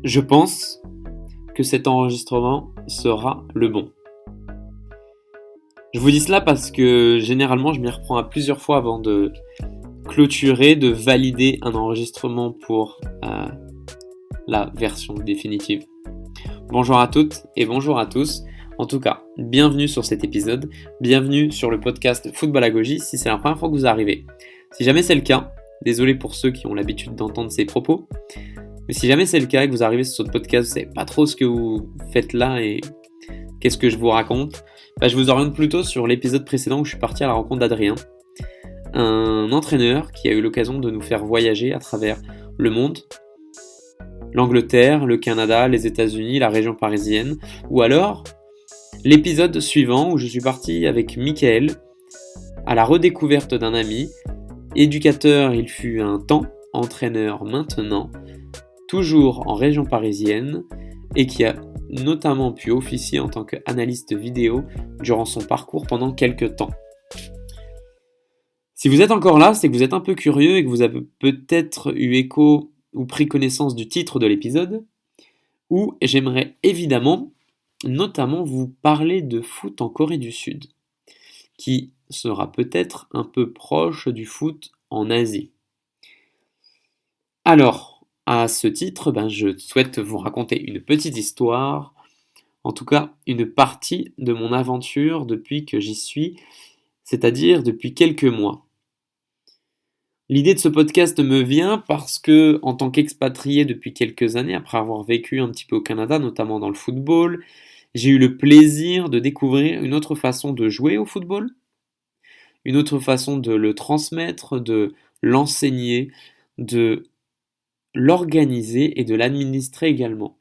Je pense que cet enregistrement sera le bon. Je vous dis cela parce que généralement je m'y reprends à plusieurs fois avant de clôturer, de valider un enregistrement pour la version définitive. Bonjour à toutes et bonjour à tous. En tout cas, bienvenue sur cet épisode, bienvenue sur le podcast Football à Gogie si c'est la première fois que vous arrivez. Si jamais c'est le cas, désolé pour ceux qui ont l'habitude d'entendre ces propos, mais si jamais c'est le cas et que vous arrivez sur ce podcast, vous ne savez pas trop ce que vous faites là et qu'est-ce que je vous raconte, je vous oriente plutôt sur l'épisode précédent où je suis parti à la rencontre d'Adrien, un entraîneur qui a eu l'occasion de nous faire voyager à travers le monde, l'Angleterre, le Canada, les États-Unis, la région parisienne, ou alors l'épisode suivant où je suis parti avec Mickaël à la redécouverte d'un ami, éducateur il fut un temps, entraîneur maintenant, toujours en région parisienne et qui a notamment pu officier en tant qu'analyste vidéo durant son parcours pendant quelques temps. Si vous êtes encore là, c'est que vous êtes un peu curieux et que vous avez peut-être eu écho ou pris connaissance du titre de l'épisode, où j'aimerais évidemment notamment vous parler de foot en Corée du Sud, qui sera peut-être un peu proche du foot en Asie. Alors, à ce titre, je souhaite vous raconter une petite histoire, en tout cas une partie de mon aventure depuis que j'y suis, c'est-à-dire depuis quelques mois. L'idée de ce podcast me vient parce que, en tant qu'expatrié depuis quelques années, après avoir vécu un petit peu au Canada, notamment dans le football, j'ai eu le plaisir de découvrir une autre façon de jouer au football, une autre façon de le transmettre, de l'enseigner, de l'organiser et de l'administrer également.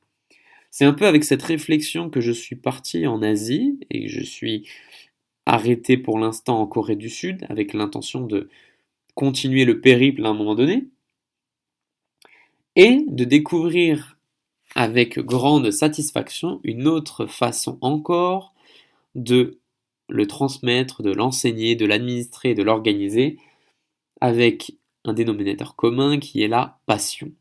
C'est un peu avec cette réflexion que je suis parti en Asie et que je suis arrêté pour l'instant en Corée du Sud avec l'intention de continuer le périple à un moment donné et de découvrir avec grande satisfaction une autre façon encore de le transmettre, de l'enseigner, de l'administrer, de l'organiser avec un dénominateur commun qui est la passion.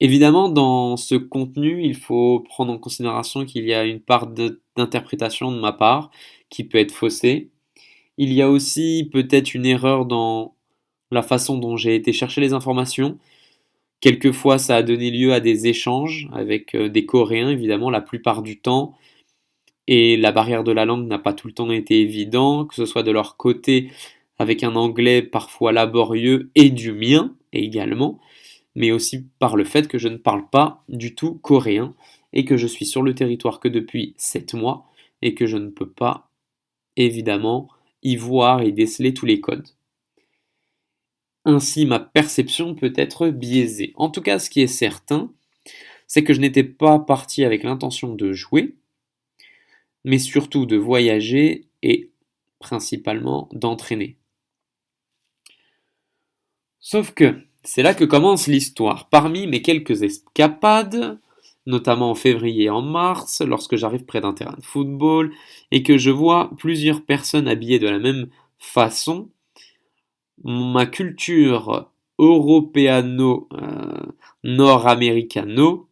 Évidemment, dans ce contenu, il faut prendre en considération qu'il y a une part d'interprétation de ma part qui peut être faussée. Il y a aussi peut-être une erreur dans la façon dont j'ai été chercher les informations. Quelquefois, ça a donné lieu à des échanges avec des Coréens, évidemment, la plupart du temps. Et la barrière de la langue n'a pas tout le temps été évident, que ce soit de leur côté avec un anglais parfois laborieux et du mien également, mais aussi par le fait que je ne parle pas du tout coréen et que je suis sur le territoire que depuis 7 mois et que je ne peux pas évidemment y voir et déceler tous les codes. Ainsi, ma perception peut être biaisée. En tout cas, ce qui est certain, c'est que je n'étais pas parti avec l'intention de jouer, mais surtout de voyager et principalement d'entraîner. Sauf que c'est là que commence l'histoire. Parmi mes quelques escapades, notamment en février et en mars, lorsque j'arrive près d'un terrain de football et que je vois plusieurs personnes habillées de la même façon, ma culture européano-nord-américano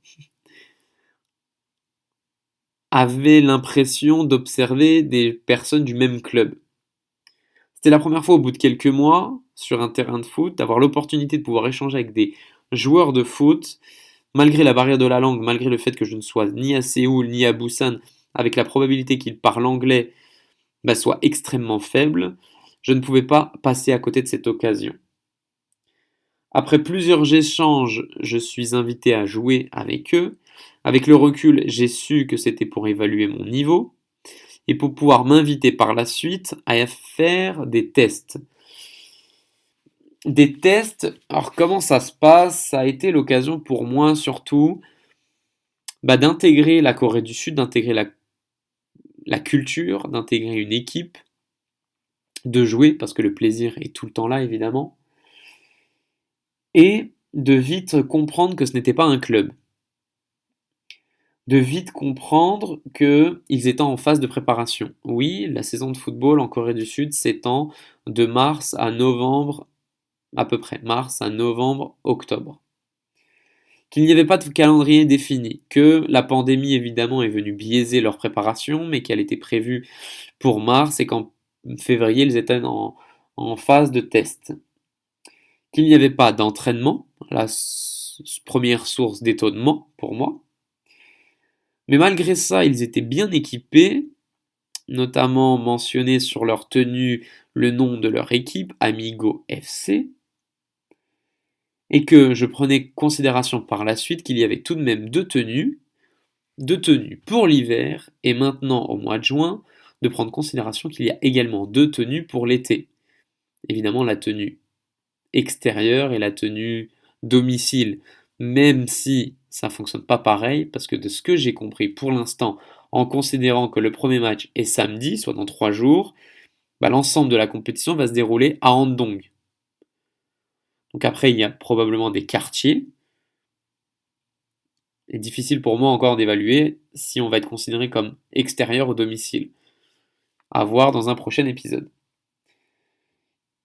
avait l'impression d'observer des personnes du même club. C'était la première fois au bout de quelques mois, sur un terrain de foot, d'avoir l'opportunité de pouvoir échanger avec des joueurs de foot, malgré la barrière de la langue, malgré le fait que je ne sois ni à Séoul ni à Busan, avec la probabilité qu'ils parlent anglais soit extrêmement faible, je ne pouvais pas passer à côté de cette occasion. Après plusieurs échanges, je suis invité à jouer avec eux. Avec le recul, j'ai su que c'était pour évaluer mon niveau et pour pouvoir m'inviter par la suite à faire des tests. Des tests, alors comment ça se passe? Ça a été l'occasion pour moi surtout d'intégrer la Corée du Sud, d'intégrer la culture, d'intégrer une équipe, de jouer parce que le plaisir est tout le temps là évidemment, et de vite comprendre que ce n'était pas un club. De vite comprendre qu'ils étaient en phase de préparation. Oui, la saison de football en Corée du Sud s'étend de mars à novembre, à peu près, mars à novembre, octobre. qu'il n'y avait pas de calendrier défini, que la pandémie évidemment est venue biaiser leur préparation, mais qu'elle était prévue pour mars et qu'en février ils étaient en phase de test. Qu'il n'y avait pas d'entraînement, la première source d'étonnement pour moi, mais malgré ça ils étaient bien équipés, notamment mentionné sur leur tenue le nom de leur équipe, Amigo FC, et que je prenais considération par la suite qu'il y avait tout de même deux tenues pour l'hiver, et maintenant au mois de juin, de prendre considération qu'il y a également deux tenues pour l'été. Évidemment la tenue extérieure et la tenue domicile, même si ça fonctionne pas pareil, parce que de ce que j'ai compris pour l'instant, en considérant que le premier match est samedi, soit dans 3 jours, l'ensemble de la compétition va se dérouler à Andong. Donc après, il y a probablement des quartiers. C'est difficile pour moi encore d'évaluer si on va être considéré comme extérieur au domicile. À voir dans un prochain épisode.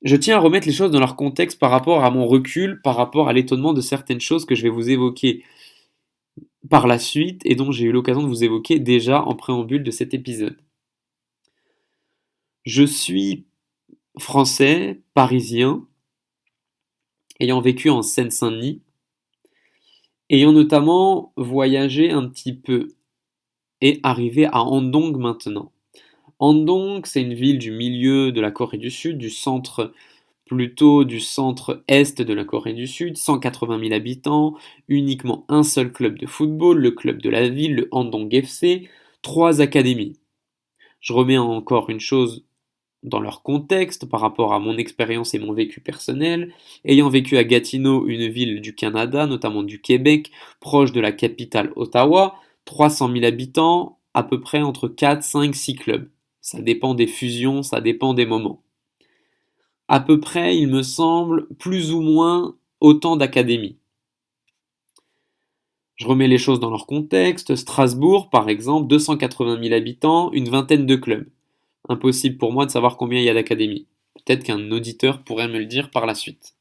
Je tiens à remettre les choses dans leur contexte par rapport à mon recul, par rapport à l'étonnement de certaines choses que je vais vous évoquer par la suite et dont j'ai eu l'occasion de vous évoquer déjà en préambule de cet épisode. Je suis français, parisien, ayant vécu en Seine-Saint-Denis, ayant notamment voyagé un petit peu et arrivé à Andong maintenant. Andong, c'est une ville du milieu de la Corée du Sud, plutôt du centre-est de la Corée du Sud, 180 000 habitants, uniquement un seul club de football, le club de la ville, le Andong FC, 3 académies. Je remets encore une chose dans leur contexte par rapport à mon expérience et mon vécu personnel, ayant vécu à Gatineau, une ville du Canada, notamment du Québec, proche de la capitale Ottawa, 300 000 habitants, à peu près entre 4, 5, 6 clubs. Ça dépend des fusions, ça dépend des moments. À peu près, il me semble, plus ou moins autant d'académies. Je remets les choses dans leur contexte. Strasbourg, par exemple, 280 000 habitants, une vingtaine de clubs. Impossible pour moi de savoir combien il y a d'académies. Peut-être qu'un auditeur pourrait me le dire par la suite.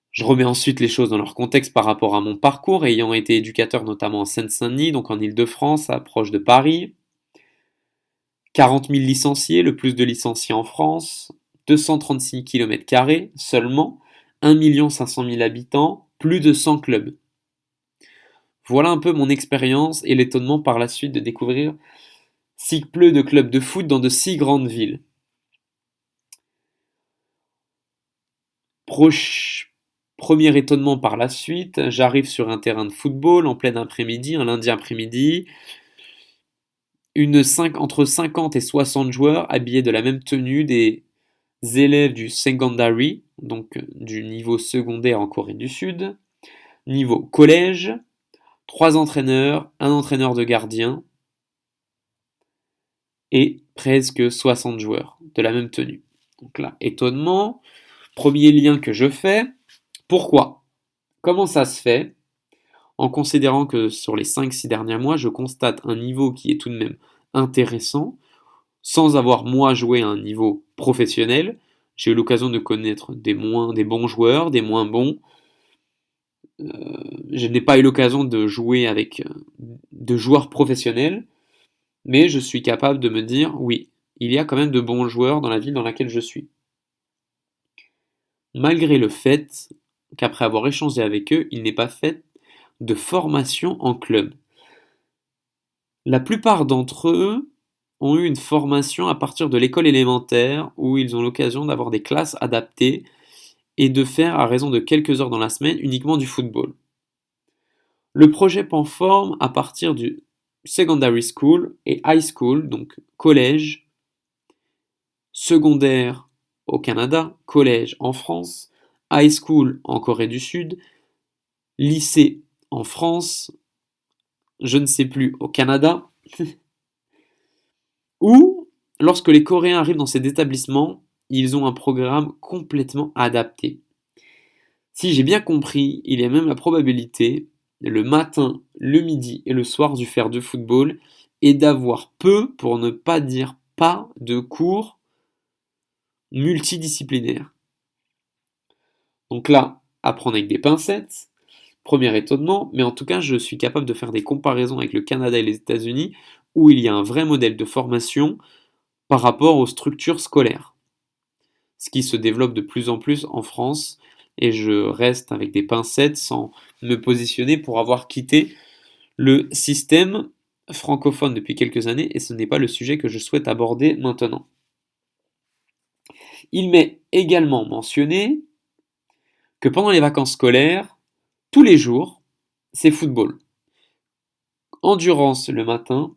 Je remets ensuite les choses dans leur contexte par rapport à mon parcours, ayant été éducateur notamment en Seine-Saint-Denis, donc en Île-de-France, proche de Paris. 40 000 licenciés, le plus de licenciés en France, 236 km² seulement, 1 500 000 habitants, plus de 100 clubs. Voilà un peu mon expérience et l'étonnement par la suite de découvrir si peu de clubs de foot dans de si grandes villes. Premier étonnement par la suite, j'arrive sur un terrain de football en plein après-midi, un lundi après-midi, entre 50 et 60 joueurs habillés de la même tenue, des élèves du secondary, donc du niveau secondaire en Corée du Sud, niveau collège, 3 entraîneurs, un entraîneur de gardien et presque 60 joueurs de la même tenue. Donc là, étonnement, premier lien que je fais, pourquoi? Comment ça se fait? En considérant que sur les 5-6 derniers mois, je constate un niveau qui est tout de même intéressant, sans avoir moi joué à un niveau professionnel. J'ai eu l'occasion de connaître des bons joueurs, des moins bons. Je n'ai pas eu l'occasion de jouer avec de joueurs professionnels, mais je suis capable de me dire, oui, il y a quand même de bons joueurs dans la ville dans laquelle je suis. Malgré le fait qu'après avoir échangé avec eux, il n'est pas fait de formation en club. La plupart d'entre eux ont eu une formation à partir de l'école élémentaire où ils ont l'occasion d'avoir des classes adaptées et de faire à raison de quelques heures dans la semaine uniquement du football. Le projet prend forme à partir du secondary school et high school, donc collège, secondaire au Canada, collège en France, high school en Corée du Sud, lycée en France, je ne sais plus, au Canada, où, lorsque les Coréens arrivent dans ces établissements, ils ont un programme complètement adapté. Si j'ai bien compris, il y a même la probabilité, le matin, le midi et le soir, du faire de football et d'avoir peu, pour ne pas dire pas, de cours multidisciplinaires. Donc là, à prendre avec des pincettes, Premier étonnement, mais en tout cas, je suis capable de faire des comparaisons avec le Canada et les États-Unis, où il y a un vrai modèle de formation par rapport aux structures scolaires, ce qui se développe de plus en plus en France, et je reste avec des pincettes sans me positionner pour avoir quitté le système francophone depuis quelques années, et ce n'est pas le sujet que je souhaite aborder maintenant. Il m'est également mentionné que pendant les vacances scolaires, tous les jours, c'est football. Endurance le matin,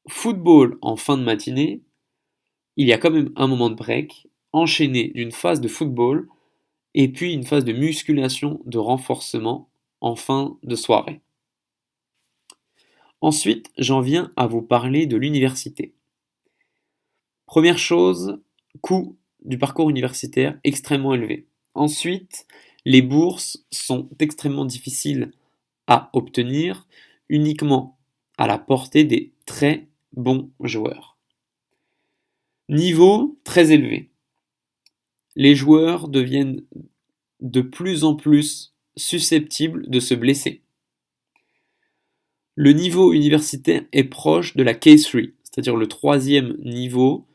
football en fin de matinée, il y a quand même un moment de break, enchaîné d'une phase de football et puis une phase de musculation, de renforcement en fin de soirée. Ensuite, j'en viens à vous parler de l'université. Première chose, coût du parcours universitaire extrêmement élevé. Ensuite, les bourses sont extrêmement difficiles à obtenir, uniquement à la portée des très bons joueurs. Niveau très élevé. Les joueurs deviennent de plus en plus susceptibles de se blesser. Le niveau universitaire est proche de la K3, c'est-à-dire le troisième niveau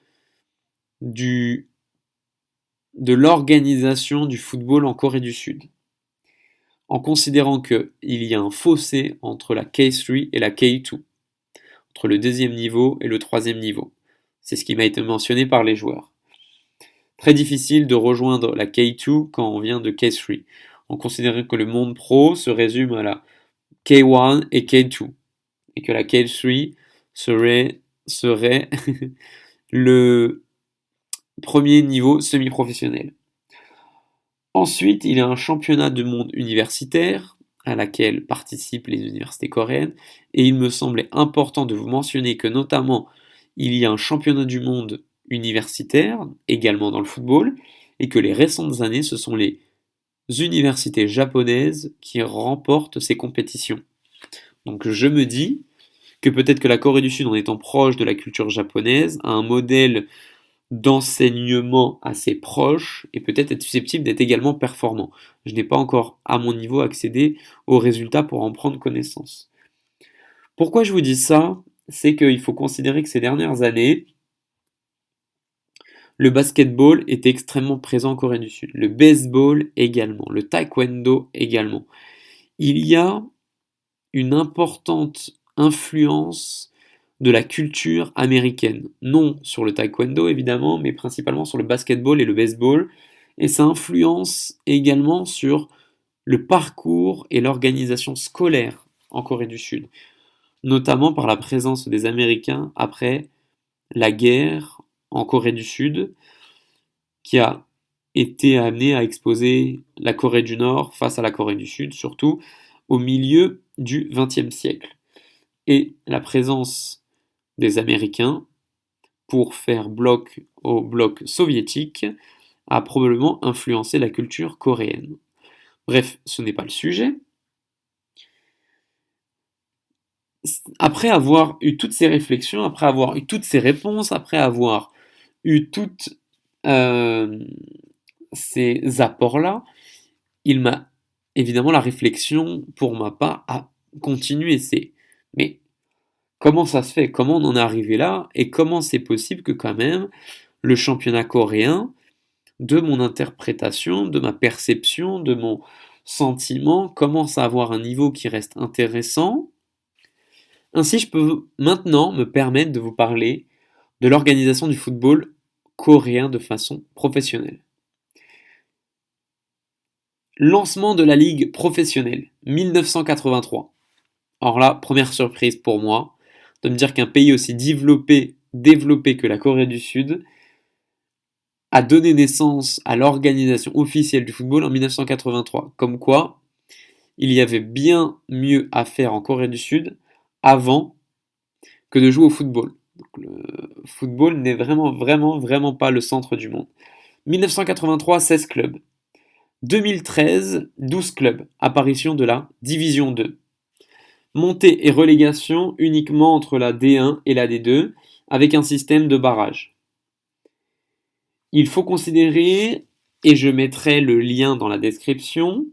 de l'organisation du football en Corée du Sud, en considérant qu'il y a un fossé entre la K3 et la K2, entre le deuxième niveau et le troisième niveau. C'est ce qui m'a été mentionné par les joueurs. Très difficile de rejoindre la K2 quand on vient de K3, en considérant que le monde pro se résume à la K1 et K2, et que la K3 serait le premier niveau semi-professionnel. Ensuite, il y a un championnat du monde universitaire à laquelle participent les universités coréennes, et il me semblait important de vous mentionner que notamment il y a un championnat du monde universitaire, également dans le football, et que les récentes années, ce sont les universités japonaises qui remportent ces compétitions. Donc je me dis que peut-être que la Corée du Sud, en étant proche de la culture japonaise, a un modèle d'enseignement assez proche et peut-être être susceptible d'être également performant. Je n'ai pas encore, à mon niveau, accédé aux résultats pour en prendre connaissance. Pourquoi je vous dis ça? C'est qu'il faut considérer que ces dernières années, le basketball était extrêmement présent en Corée du Sud, le baseball également, le taekwondo également. Il y a une importante influence de la culture américaine. Non sur le taekwondo évidemment, mais principalement sur le basketball et le baseball. Et ça influence également sur le parcours et l'organisation scolaire en Corée du Sud, notamment par la présence des Américains après la guerre en Corée du Sud, qui a été amené à exposer la Corée du Nord face à la Corée du Sud, surtout au milieu du XXe siècle. Et la présence des Américains pour faire bloc au bloc soviétique a probablement influencé la culture coréenne. Bref, ce n'est pas le sujet. Après avoir eu toutes ces réflexions, après avoir eu toutes ces réponses, après avoir eu toutes ces apports-là, il m'a évidemment la réflexion pour ma part a continué. Mais comment ça se fait? Comment on en est arrivé là? Et comment c'est possible que quand même le championnat coréen, de mon interprétation, de ma perception, de mon sentiment, commence à avoir un niveau qui reste intéressant? Ainsi, je peux maintenant me permettre de vous parler de l'organisation du football coréen de façon professionnelle. Lancement de la ligue professionnelle, 1983. Alors là, première surprise pour moi, de me dire qu'un pays aussi développé que la Corée du Sud a donné naissance à l'organisation officielle du football en 1983. Comme quoi, il y avait bien mieux à faire en Corée du Sud avant que de jouer au football. Donc, le football n'est vraiment pas le centre du monde. 1983, 16 clubs. 2013, 12 clubs. Apparition de la Division 2. Montée et relégation uniquement entre la D1 et la D2, avec un système de barrage. Il faut considérer, et je mettrai le lien dans la description,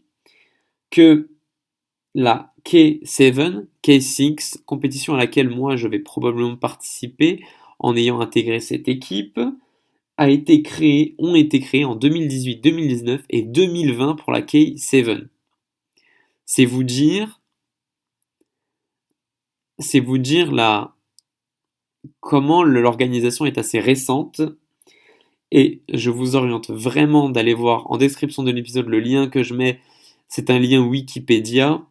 que la K7, K6, compétition à laquelle moi je vais probablement participer en ayant intégré cette équipe, ont été créés en 2018, 2019 et 2020 pour la K7. C'est vous dire, c'est vous dire comment l'organisation est assez récente. Et je vous oriente vraiment d'aller voir en description de l'épisode le lien que je mets. C'est un lien Wikipédia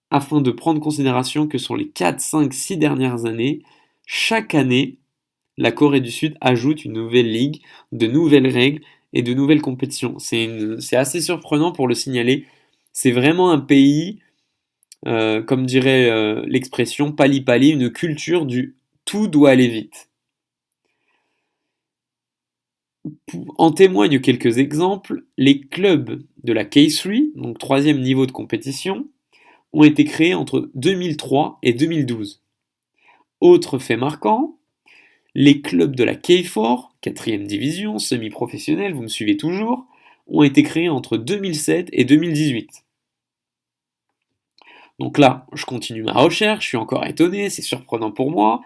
afin de prendre en considération que sur les 4, 5, 6 dernières années, chaque année, la Corée du Sud ajoute une nouvelle ligue, de nouvelles règles et de nouvelles compétitions. C'est assez surprenant pour le signaler. C'est vraiment un pays, comme dirait l'expression pali-pali, une culture du tout doit aller vite. En témoignent quelques exemples. Les clubs de la K3, donc troisième niveau de compétition, ont été créés entre 2003 et 2012. Autre fait marquant, les clubs de la K4, quatrième division, semi-professionnelle, vous me suivez toujours, ont été créés entre 2007 et 2018. Donc là, je continue ma recherche, je suis encore étonné, c'est surprenant pour moi.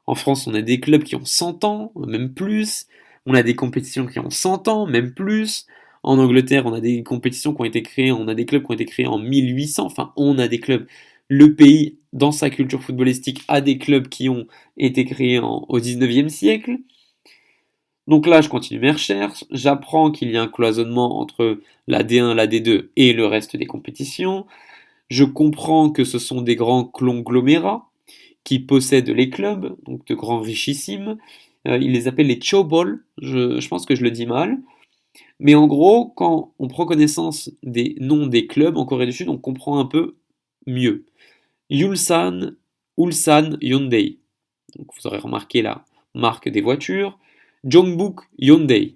En France, on a des clubs qui ont 100 ans, même plus. On a des compétitions qui ont 100 ans, même plus. En Angleterre, on a des compétitions qui ont été créées, on a des clubs qui ont été créés en 1800. Enfin, on a des clubs. Le pays, dans sa culture footballistique, a des clubs qui ont été créés au 19e siècle. Donc là, je continue mes recherches. J'apprends qu'il y a un cloisonnement entre la D1, la D2 et le reste des compétitions. Je comprends que ce sont des grands conglomérats qui possèdent les clubs, donc de grands richissimes. Ils les appellent les chaebol, je pense que je le dis mal. Mais en gros, quand on prend connaissance des noms des clubs en Corée du Sud, on comprend un peu mieux. Ulsan, Ulsan Hyundai. Donc vous aurez remarqué la marque des voitures. Jongbuk Hyundai.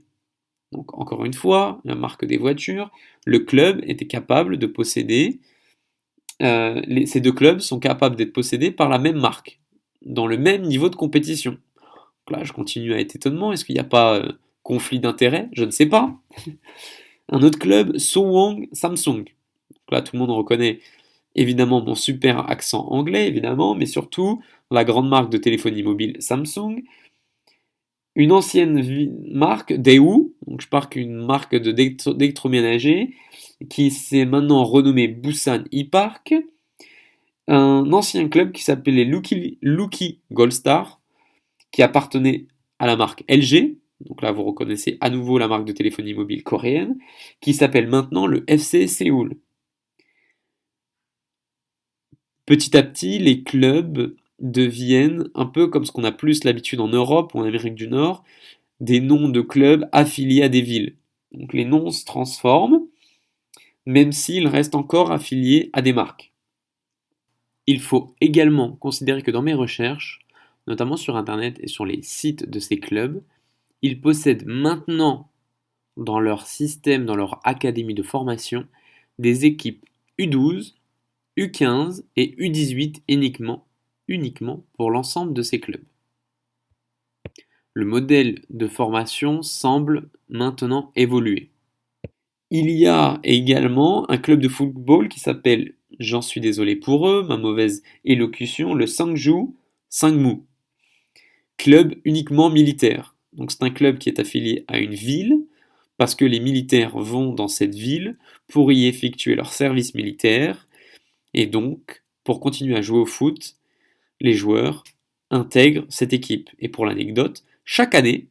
Donc encore une fois, la marque des voitures. Le club était capable de posséder ces deux clubs sont capables d'être possédés par la même marque, dans le même niveau de compétition. Donc là, je continue à être étonnement. Est-ce qu'il n'y a pas conflit d'intérêts? Je ne sais pas. Un autre club, Sowon Samsung. Donc là, tout le monde reconnaît évidemment mon super accent anglais, évidemment, mais surtout la grande marque de téléphonie mobile Samsung. Une ancienne marque, Daewoo, donc je parle qu'une marque d'électroménager, qui s'est maintenant renommée Busan E-Park. Un ancien club qui s'appelait Lucky Gold Star, qui appartenait à la marque LG, donc là vous reconnaissez à nouveau la marque de téléphonie mobile coréenne, qui s'appelle maintenant le FC Séoul. Petit à petit, les clubs deviennent un peu comme ce qu'on a plus l'habitude en Europe ou en Amérique du Nord, des noms de clubs affiliés à des villes. Donc les noms se transforment, même s'ils restent encore affiliés à des marques. Il faut également considérer que dans mes recherches, notamment sur Internet et sur les sites de ces clubs, ils possèdent maintenant dans leur système, dans leur académie de formation, des équipes U12, U15 et U18 uniquement pour l'ensemble de ces clubs. Le modèle de formation semble maintenant évoluer. Il y a également un club de football qui s'appelle, j'en suis désolé pour eux, ma mauvaise élocution, le Sangmu. Club uniquement militaire. Donc c'est un club qui est affilié à une ville, parce que les militaires vont dans cette ville pour y effectuer leur service militaire, et donc, pour continuer à jouer au foot, les joueurs intègrent cette équipe. Et pour l'anecdote, chaque année,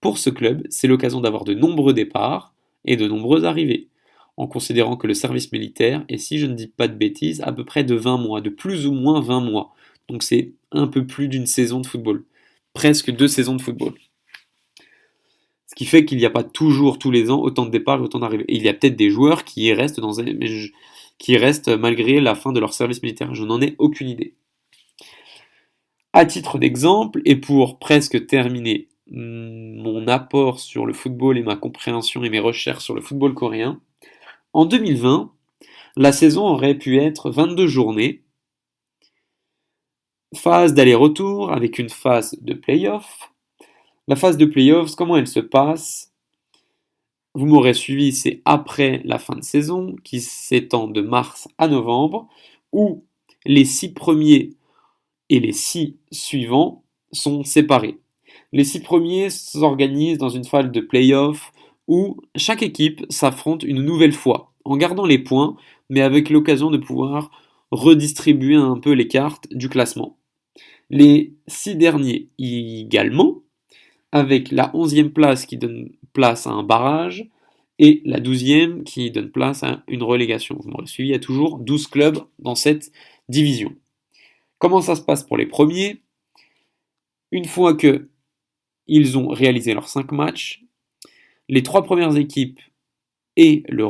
pour ce club, c'est l'occasion d'avoir de nombreux départs et de nombreuses arrivées, en considérant que le service militaire est, si je ne dis pas de bêtises, à peu près de 20 mois, de plus ou moins 20 mois. Donc c'est un peu plus d'une saison de football, presque 2 saisons de football. Ce qui fait qu'il n'y a pas toujours, tous les ans, autant de départs et autant d'arrivées. Et il y a peut-être des joueurs qui y restent, qui restent malgré la fin de leur service militaire. Je n'en ai aucune idée. À titre d'exemple, et pour presque terminer mon apport sur le football et ma compréhension et mes recherches sur le football coréen, en 2020, la saison aurait pu être 22 journées, phase d'aller-retour avec une phase de play-off. La phase de play-offs, comment elle se passe? Vous m'aurez suivi, c'est après la fin de saison, qui s'étend de mars à novembre, où les 6 premiers et les 6 suivants sont séparés. Les 6 premiers s'organisent dans une phase de play-off où chaque équipe s'affronte une nouvelle fois, en gardant les points, mais avec l'occasion de pouvoir redistribuer un peu les cartes du classement. Les 6 derniers également, avec la 11e place qui donne place à un barrage, et la 12e qui donne place à une relégation. Vous m'aurez suivi, il y a toujours 12 clubs dans cette division. Comment ça se passe pour les premiers? Une fois que ils ont réalisé leurs 5 matchs, les 3 premières équipes et le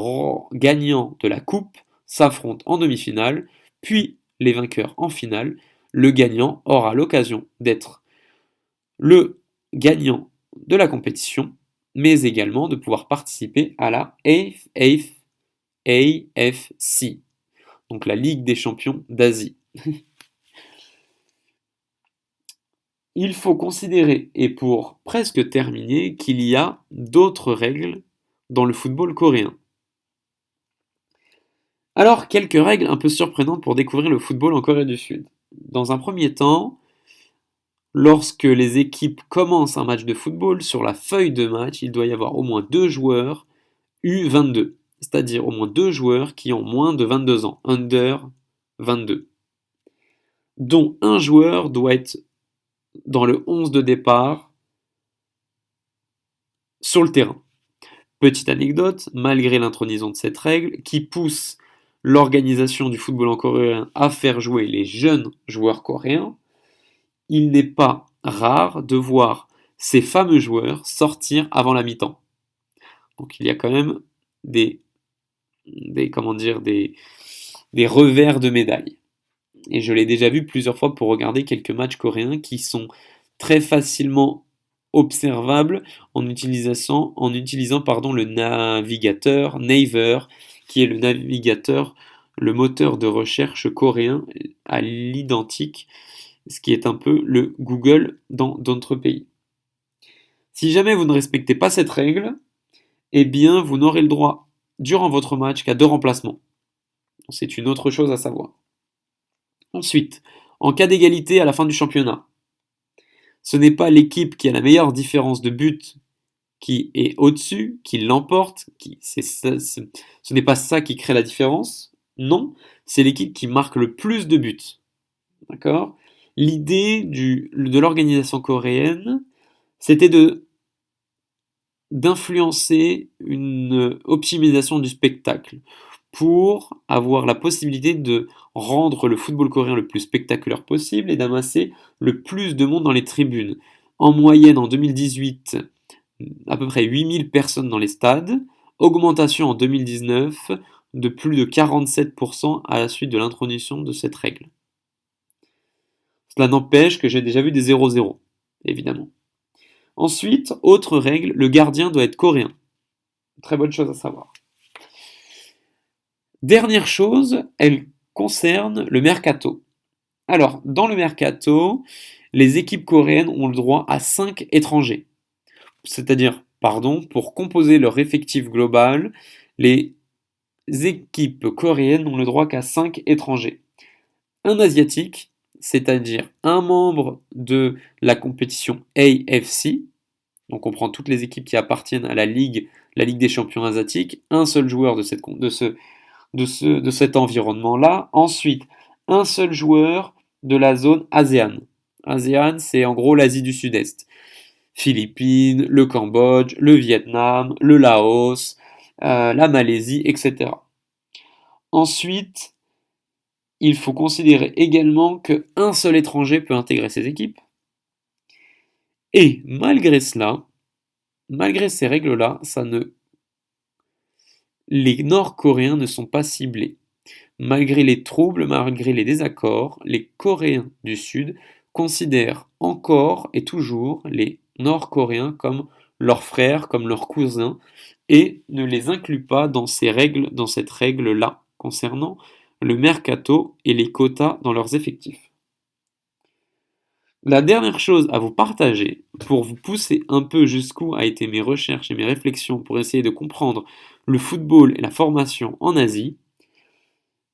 gagnant de la coupe s'affrontent en demi-finale, puis les vainqueurs en finale. Le gagnant aura l'occasion d'être le gagnant de la compétition, mais également de pouvoir participer à la AFC, donc la Ligue des champions d'Asie. Il faut considérer, et pour presque terminer, qu'il y a d'autres règles dans le football coréen. Alors, quelques règles un peu surprenantes pour découvrir le football en Corée du Sud. Dans un premier temps, lorsque les équipes commencent un match de football, sur la feuille de match, il doit y avoir au moins 2 joueurs U22, c'est-à-dire au moins 2 joueurs qui ont moins de 22 ans, under 22, dont un joueur doit être dans le 11 de départ sur le terrain. Petite anecdote, malgré l'intronisation de cette règle, qui pousse l'organisation du football en coréen à faire jouer les jeunes joueurs coréens, il n'est pas rare de voir ces fameux joueurs sortir avant la mi-temps. Donc il y a quand même des revers de médaille. Et je l'ai déjà vu plusieurs fois pour regarder quelques matchs coréens qui sont très facilement observables en utilisant le navigateur Naver, qui est le navigateur, le moteur de recherche coréen à l'identique, ce qui est un peu le Google dans d'autres pays. Si jamais vous ne respectez pas cette règle, eh bien vous n'aurez le droit durant votre match qu'à 2 remplacements. C'est une autre chose à savoir. Ensuite, en cas d'égalité à la fin du championnat, ce n'est pas l'équipe qui a la meilleure différence de but qui est au-dessus, qui l'emporte, ce n'est pas ça qui crée la différence, non, c'est l'équipe qui marque le plus de buts. D'accord? L'idée de l'organisation coréenne, c'était d'influencer une optimisation du spectacle pour avoir la possibilité de rendre le football coréen le plus spectaculaire possible et d'amasser le plus de monde dans les tribunes. En moyenne, en 2018, à peu près 8000 personnes dans les stades, augmentation en 2019 de plus de 47% à la suite de l'introduction de cette règle. Cela n'empêche que j'ai déjà vu des 0-0, évidemment. Ensuite, autre règle, le gardien doit être coréen. Très bonne chose à savoir. Dernière chose, elle concerne le mercato. Alors, dans le mercato, les équipes coréennes ont le droit à 5 étrangers. C'est-à-dire, pour composer leur effectif global, les équipes coréennes n'ont le droit qu'à 5 étrangers. Un asiatique, c'est-à-dire un membre de la compétition AFC, donc on prend toutes les équipes qui appartiennent à la Ligue des champions asiatiques, un seul joueur de cet environnement-là. Ensuite, un seul joueur de la zone ASEAN. ASEAN, c'est en gros l'Asie du Sud-Est. Philippines, le Cambodge, le Vietnam, le Laos, la Malaisie, etc. Ensuite, il faut considérer également qu'un seul étranger peut intégrer ces équipes. Et malgré cela, malgré ces règles-là, les Nord-Coréens ne sont pas ciblés. Malgré les troubles, malgré les désaccords, les Coréens du Sud considèrent encore et toujours les Nord-Coréens comme leurs frères, comme leurs cousins, et ne les incluent pas dans cette règle-là, concernant le mercato et les quotas dans leurs effectifs. La dernière chose à vous partager, pour vous pousser un peu jusqu'où a été mes recherches et mes réflexions pour essayer de comprendre le football et la formation en Asie,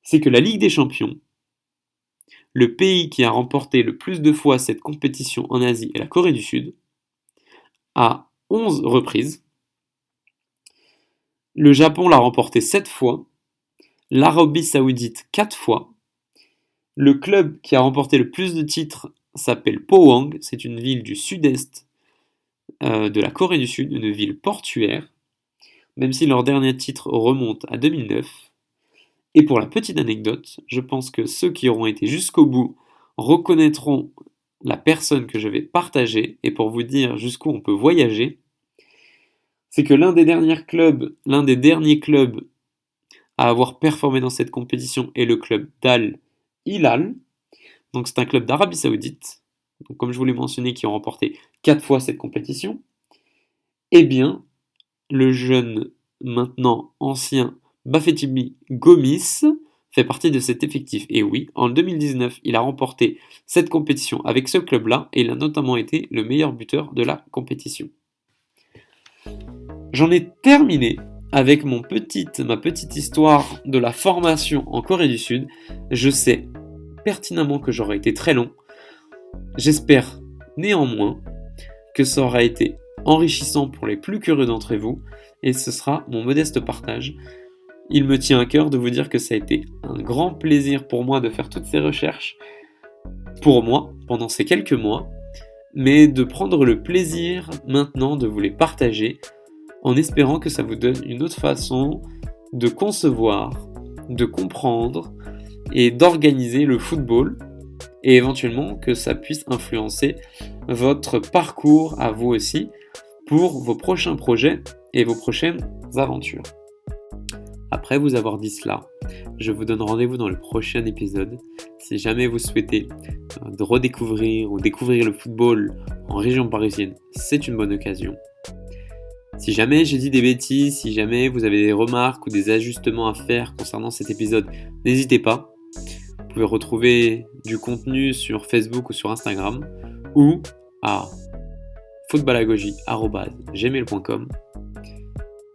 c'est que la Ligue des Champions, le pays qui a remporté le plus de fois cette compétition en Asie est la Corée du Sud, à 11 reprises. Le Japon l'a remporté 7 fois, l'Arabie Saoudite 4 fois. Le club qui a remporté le plus de titres s'appelle Pohang, c'est une ville du sud-est de la Corée du Sud, une ville portuaire, même si leur dernier titre remonte à 2009. Et pour la petite anecdote, je pense que ceux qui auront été jusqu'au bout reconnaîtront la personne que je vais partager, et pour vous dire jusqu'où on peut voyager, c'est que l'un des derniers clubs à avoir performé dans cette compétition est le club d'Al Hilal. Donc c'est un club d'Arabie Saoudite, donc comme je vous l'ai mentionné, qui ont remporté 4 fois cette compétition. Eh bien, le jeune, maintenant ancien Bafétimbi Gomis fait partie de cet effectif. Et oui, en 2019, il a remporté cette compétition avec ce club-là, et il a notamment été le meilleur buteur de la compétition. J'en ai terminé avec ma petite histoire de la formation en Corée du Sud. Je sais pertinemment que j'aurais été très long. J'espère néanmoins que ça aura été enrichissant pour les plus curieux d'entre vous, et ce sera mon modeste partage. Il me tient à cœur de vous dire que ça a été un grand plaisir pour moi de faire toutes ces recherches pour moi pendant ces quelques mois, mais de prendre le plaisir maintenant de vous les partager en espérant que ça vous donne une autre façon de concevoir, de comprendre et d'organiser le football, et éventuellement que ça puisse influencer votre parcours à vous aussi pour vos prochains projets et vos prochaines aventures. Après vous avoir dit cela, je vous donne rendez-vous dans le prochain épisode. Si jamais vous souhaitez redécouvrir ou découvrir le football en région parisienne, c'est une bonne occasion. Si jamais j'ai dit des bêtises, si jamais vous avez des remarques ou des ajustements à faire concernant cet épisode, n'hésitez pas. Vous pouvez retrouver du contenu sur Facebook ou sur Instagram ou à footballagogie@gmail.com.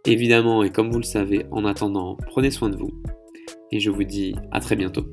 Évidemment, et comme vous le savez, en attendant, prenez soin de vous et je vous dis à très bientôt.